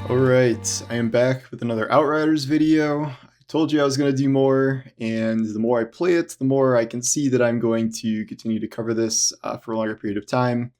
Alright, I am back with another Outriders video. I told you I was going to do more, and the more I play it, the more I can see that I'm going to continue to cover this for a longer period of time.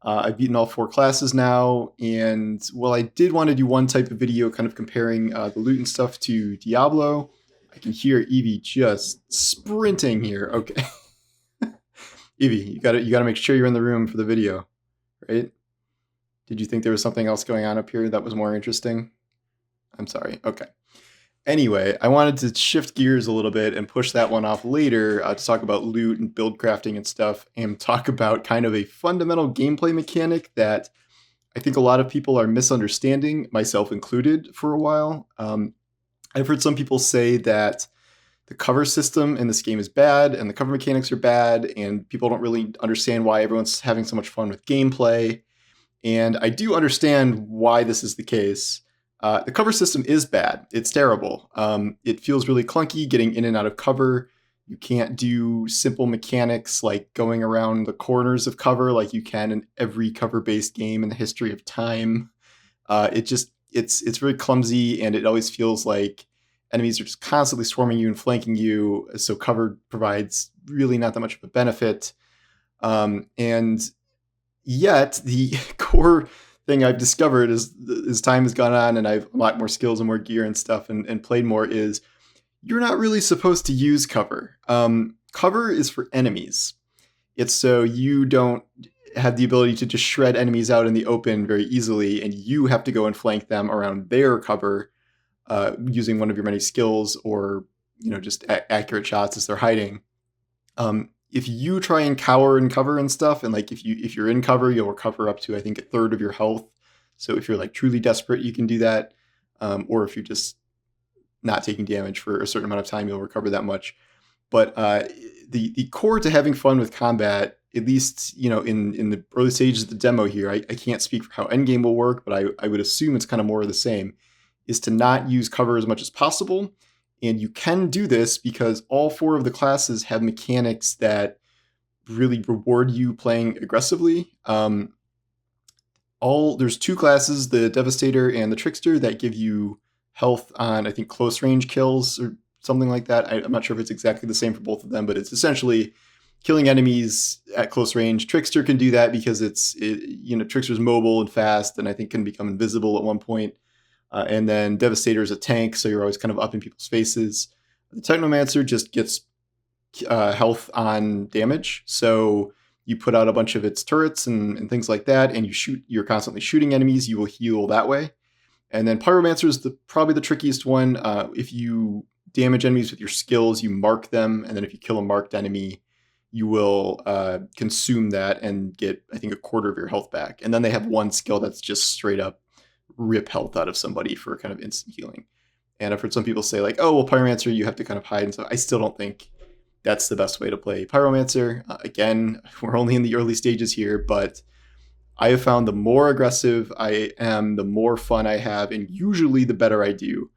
I've beaten all 4 classes now, and while I did want to do one type of video kind of comparing the loot and stuff to Diablo, I can hear Evie just sprinting here. Okay. Evie, you gotta make sure you're in the room for the video, right? Did you think there was something else going on up here that was more interesting? I'm sorry. Okay. Anyway, I wanted to shift gears a little bit and push that one off later to talk about loot and build crafting and stuff, and talk about kind of a fundamental gameplay mechanic that I think a lot of people are misunderstanding, myself included, for a while. I've heard some people say that the cover system in this game is bad and the cover mechanics are bad, and people don't really understand why everyone's having so much fun with gameplay. And I do understand why this is the case. The cover system is bad. It's terrible. It feels really clunky getting in and out of cover. You can't do simple mechanics like going around the corners of cover like you can in every cover-based game in the history of time. It's very clumsy, and it always feels like enemies are just constantly swarming you and flanking you. So cover provides really not that much of a benefit. And yet, the core thing I've discovered as time has gone on and I've a lot more skills and more gear and stuff and played more is you're not really supposed to use cover. Cover is for enemies. It's so you don't have the ability to just shred enemies out in the open very easily, and you have to go and flank them around their cover using one of your many skills or just accurate shots as they're hiding. If you try and cower and cover and stuff, and like if you're in cover, you'll recover up to I think 1/3 of your health. So if you're like truly desperate, you can do that. Or if you're just not taking damage for a certain amount of time, you'll recover that much. But the core to having fun with combat, at least in the early stages of the demo here, I can't speak for how endgame will work, but I would assume it's kind of more of the same, is to not use cover as much as possible. And you can do this because all 4 of the classes have mechanics that really reward you playing aggressively. There's 2 classes, the Devastator and the Trickster, that give you health on, I think, close range kills or something like that. I'm not sure if it's exactly the same for both of them, but it's essentially killing enemies at close range. Trickster can do that because Trickster's mobile and fast, and I think can become invisible at one point. And then Devastator is a tank, so you're always kind of up in people's faces. The Technomancer just gets health on damage, so you put out a bunch of its turrets and things like that, and you're constantly shooting enemies, you will heal that way. And then Pyromancer is probably the trickiest one. If you damage enemies with your skills, you mark them, and then if you kill a marked enemy, you will consume that and get, I think, 1/4 of your health back. And then they have one skill that's just straight up rip health out of somebody for kind of instant healing. And I've heard some people say like, oh, well, Pyromancer, you have to kind of hide and stuff. I still don't think that's the best way to play Pyromancer. Again, we're only in the early stages here, but I have found the more aggressive I am, the more fun I have, and usually the better I do.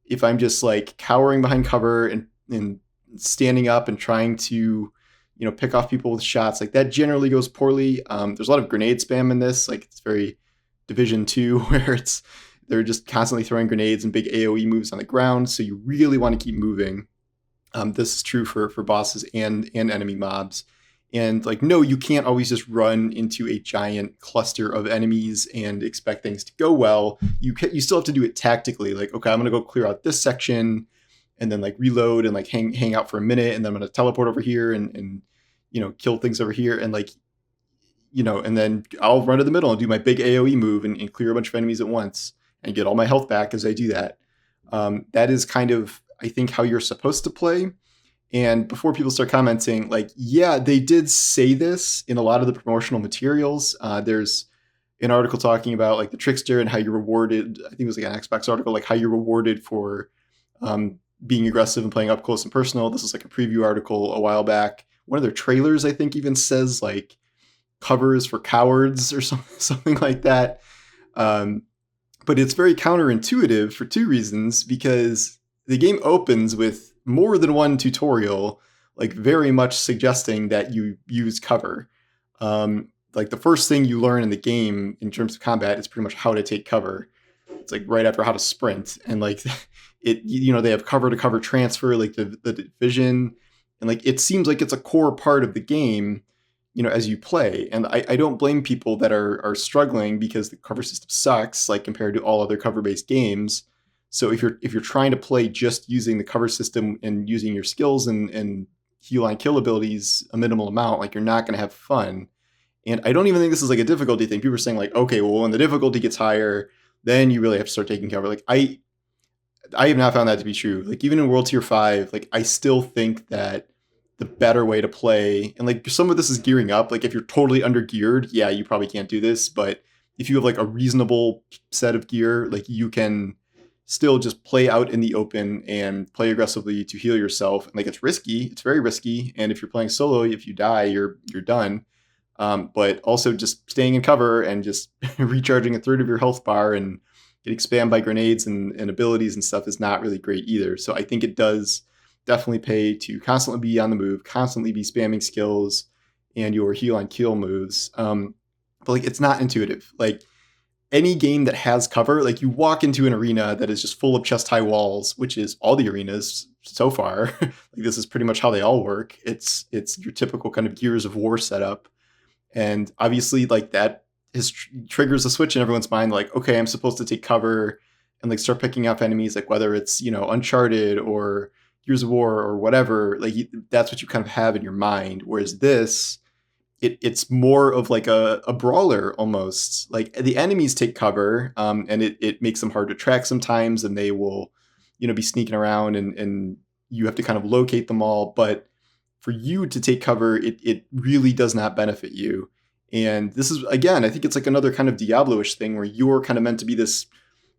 If I'm just like cowering behind cover and standing up and trying to, pick off people with shots, like that generally goes poorly. There's a lot of grenade spam in this. Like it's very Division 2, where they're just constantly throwing grenades and big AoE moves on the ground, so you really want to keep moving. This is true for bosses and enemy mobs. And like, no, you can't always just run into a giant cluster of enemies and expect things to go well. You still have to do it tactically. Like, okay, I'm gonna go clear out this section, and then like reload and like hang out for a minute, and then I'm gonna teleport over here and kill things over here, and like and then I'll run to the middle and do my big AoE move and clear a bunch of enemies at once and get all my health back as I do that. That is kind of, I think, how you're supposed to play. And before people start commenting, like, yeah, they did say this in a lot of the promotional materials. There's an article talking about like the Trickster and how you're rewarded. I think it was like an Xbox article, like how you're rewarded for being aggressive and playing up close and personal. This is like a preview article a while back. One of their trailers, I think, even says like covers for cowards or something like that. But it's very counterintuitive for 2 reasons, because the game opens with more than one tutorial, like very much suggesting that you use cover. Like the first thing you learn in the game in terms of combat is pretty much how to take cover. it's like right after how to sprint, and like it, you know, they have cover to cover transfer, like the division, and like it seems like it's a core part of the game, you know, as you play. And I don't blame people that are struggling because the cover system sucks, like compared to all other cover based games. So if you're trying to play just using the cover system and using your skills and heal on kill abilities a minimal amount, like you're not going to have fun. And I don't even think this is like a difficulty thing. People are saying like, okay, well, when the difficulty gets higher, then you really have to start taking cover. Like I have not found that to be true. Like even in World Tier 5, like I still think that the better way to play, and like some of this is gearing up. Like if you're totally under geared, yeah, you probably can't do this. But if you have like a reasonable set of gear, like you can still just play out in the open and play aggressively to heal yourself. And like it's risky, it's very risky. And if you're playing solo, if you die, you're done. But also just staying in cover and just recharging a third of your health bar and getting spammed by grenades and abilities and stuff is not really great either. So I think it does definitely pay to constantly be on the move, constantly be spamming skills and your heal on kill moves. But like it's not intuitive. Like any game that has cover, like you walk into an arena that is just full of chest high walls, which is all the arenas so far. Like this is pretty much how they all work. It's your typical kind of Gears of War setup. And obviously like that triggers a switch in everyone's mind, like, okay, I'm supposed to take cover and like start picking up enemies, like whether it's, you know, Uncharted or Gears of War or whatever, like that's what you kind of have in your mind. Whereas this, it's more of like a brawler almost. Like the enemies take cover, and it makes them hard to track sometimes, and they will, you know, be sneaking around, and you have to kind of locate them all. But for you to take cover, it really does not benefit you. And this is, again, I think it's like another kind of Diablo-ish thing where you're kind of meant to be this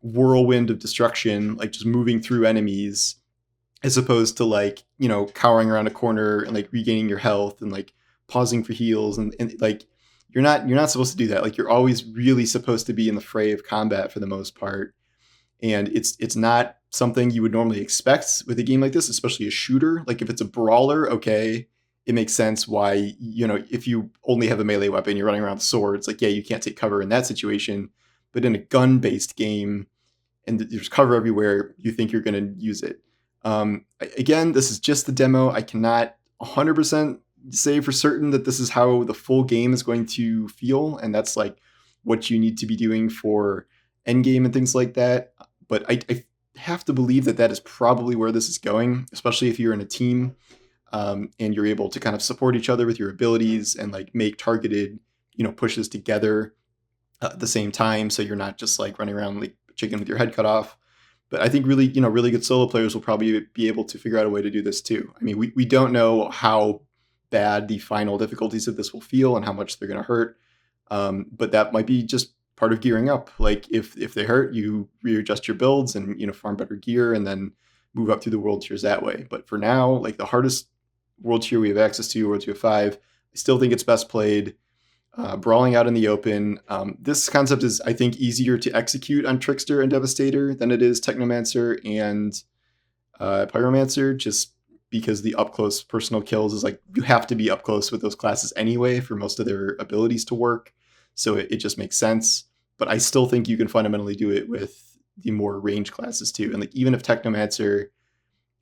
whirlwind of destruction, like just moving through enemies, as opposed to like, you know, cowering around a corner and like regaining your health and like pausing for heals. And like you're not supposed to do that. Like you're always really supposed to be in the fray of combat for the most part. And it's not something you would normally expect with a game like this, especially a shooter. Like if it's a brawler, okay, it makes sense why, you know, if you only have a melee weapon, you're running around with swords, like, yeah, you can't take cover in that situation. But in a gun-based game, and there's cover everywhere, you think you're going to use it. Again, this is just the demo. I cannot 100% say for certain that this is how the full game is going to feel, and that's like what you need to be doing for endgame and things like that. But I have to believe that that is probably where this is going, especially if you're in a team, and you're able to kind of support each other with your abilities and like make targeted, you know, pushes together at the same time. So you're not just like running around like chicken with your head cut off. But I think really, you know, really good solo players will probably be able to figure out a way to do this too. I mean, we don't know how bad the final difficulties of this will feel and how much they're going to hurt. But that might be just part of gearing up. Like if they hurt, you readjust your builds and, you know, farm better gear and then move up through the world tiers that way. But for now, like the hardest world tier we have access to, World Tier 5, I still think it's best played brawling out in the open. This concept is, I think, easier to execute on Trickster and Devastator than it is Technomancer and Pyromancer, just because the up close personal kills is like you have to be up close with those classes anyway for most of their abilities to work. So it just makes sense. But I still think you can fundamentally do it with the more range classes too. And like even if Technomancer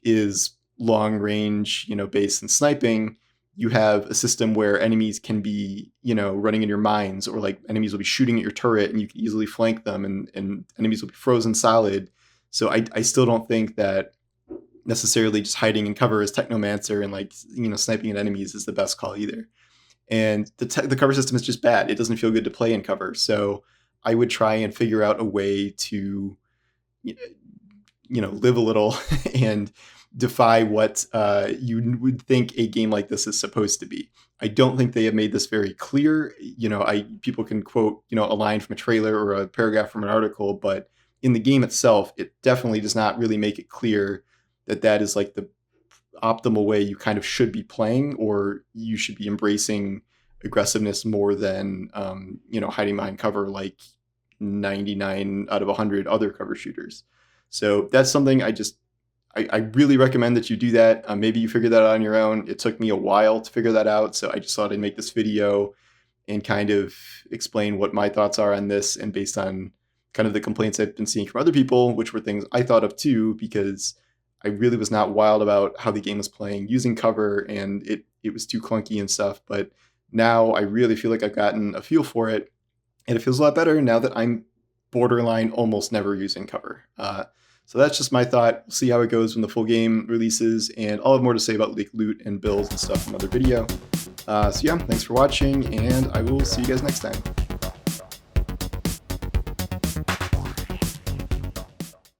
is long range, you know, based in sniping, you have a system where enemies can be, you know, running in your mines, or like enemies will be shooting at your turret and you can easily flank them, and enemies will be frozen solid. So I still don't think that necessarily just hiding in cover as Technomancer and like, you know, sniping at enemies is the best call either. And the cover system is just bad. It doesn't feel good to play in cover. So I would try and figure out a way to, you know, live a little and defy what you would think a game like this is supposed to be. I don't think they have made this very clear. You know, people can quote, you know, a line from a trailer or a paragraph from an article, but in the game itself, it definitely does not really make it clear that that is like the optimal way you kind of should be playing, or you should be embracing aggressiveness more than, you know, hiding behind cover like 99 out of 100 other cover shooters. So that's something I really recommend that you do that. Maybe you figure that out on your own. It took me a while to figure that out. So I just thought I'd make this video and kind of explain what my thoughts are on this, and based on kind of the complaints I've been seeing from other people, which were things I thought of too, because I really was not wild about how the game was playing using cover, and it was too clunky and stuff. But now I really feel like I've gotten a feel for it, and it feels a lot better now that I'm borderline almost never using cover. So that's just my thought. We'll see how it goes when the full game releases, and I'll have more to say about like loot and builds and stuff in another video. So yeah, thanks for watching, and I will see you guys next time.